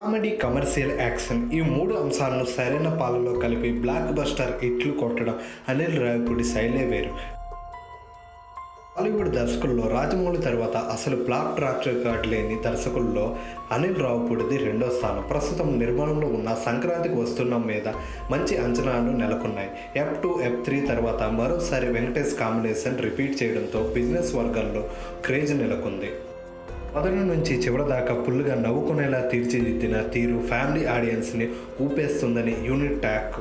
Comedy, commercial, action ఈ 3 అంశాలను సరైన పాలలో కలిపి బ్లాక్ బస్టర్ హిట్లు కొట్టడం అనిల్ రావిపూడి శైలే వేరు. హాలీవుడ్ దర్శకుల్లో రాజమౌళి తర్వాత అసలు ఫ్లాప్ ట్రాక్ రికార్డ్ లేని దర్శకుల్లో అనిల్ రావిపూడిది రెండో స్థానం. ప్రస్తుతం నిర్మాణంలో ఉన్న సంక్రాంతికి వస్తున్నాం మీద మంచి అంచనాలు నెలకొన్నాయి. F2, F3 తర్వాత మరోసారి వెంకటేష్ కాంబినేషన్ రిపీట్ చేయడంతో బిజినెస్ వర్గాల్లో క్రేజ్ నెలకొంది. మొదటి నుంచి చివరి దాకా ఫుల్గా నవ్వుకునేలా తీర్చిదిద్దిన తీరు ఫ్యామిలీ ఆడియన్స్ని ఊపేస్తుందని యూనిట్ టాక్.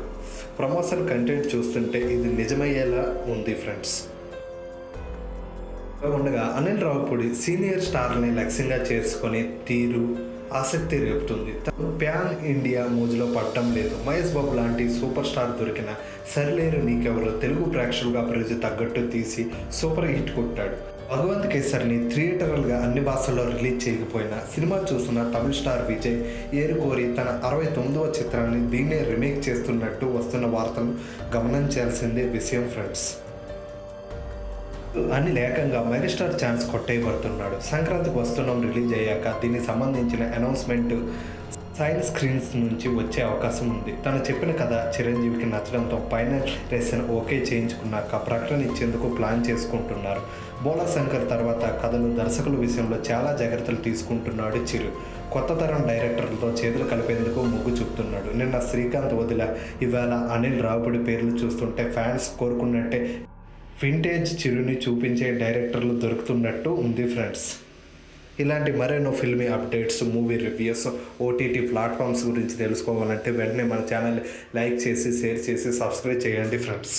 ప్రమోషన్ కంటెంట్ చూస్తుంటే ఇది నిజమయ్యేలా ఉంది ఫ్రెండ్స్. ఉండగా అనిల్ రావిపూడి సీనియర్ స్టార్ని లక్ష్యంగా చేసుకొని తీరు ఆసక్తి రేపుతుంది. తను ప్యాన్ ఇండియా మోజులో పడటం లేదు. మహేష్ బాబు లాంటి సూపర్ స్టార్ దొరికిన సరిలేరు నీకెవరు తెలుగు ప్రేక్షకుల అభిరుచి తగ్గట్టు తీసి సూపర్ హిట్ కొట్టాడు. భగవంత్ కేసర్ని థియేటర్లుగా అన్ని భాషల్లో రిలీజ్ చేయకపోయినా సినిమా చూస్తున్న తమిళ స్టార్ విజయ్ ఏరుకోరి తన 69వ చిత్రాన్ని దీన్నే రీమేక్ చేస్తున్నట్టు వస్తున్న వార్తలు గమనించాల్సిందే విషయం ఫ్రెండ్స్. అనిల్ ఏకంగా మెగాస్టార్ ఛాన్స్ కొట్టేయబడుతున్నాడు. సంక్రాంతికి వస్తున్నాం రిలీజ్ అయ్యాక దీనికి సంబంధించిన అనౌన్స్మెంట్ సైన్ స్క్రీన్స్ నుంచి వచ్చే అవకాశం ఉంది. తను చెప్పిన కథ చిరంజీవికి నచ్చడంతో ఫైనల్ రేషన్ ఓకే చేయించుకున్నాక ప్రకటన ఇచ్చేందుకు ప్లాన్ చేసుకుంటున్నారు. బోలా శంకర్ తర్వాత కథలు దర్శకుల విషయంలో చాలా జాగ్రత్తలు తీసుకుంటున్నాడు చిరు. కొత్త తరం డైరెక్టర్లతో చేతులు కలిపేందుకు మొగ్గు చూపుతున్నాడు. నిన్న శ్రీకాంత్ వదిల, ఇవాళ అనిల్ రావిపూడి పేర్లు చూస్తుంటే ఫ్యాన్స్ కోరుకున్నట్టే వింటేజ్ చిరుని చూపించే డైరెక్టర్లు దొరుకుతున్నట్టు ఉంది ఫ్రెండ్స్. ఇలాంటి మరెన్నో filmy updates, movie reviews, OTT platforms గురించి తెలుసుకోవాలంటే వెంటనే మన ఛానల్ లైక్ చేసి, షేర్ చేసి, సబ్స్క్రైబ్ చేయండి ఫ్రెండ్స్.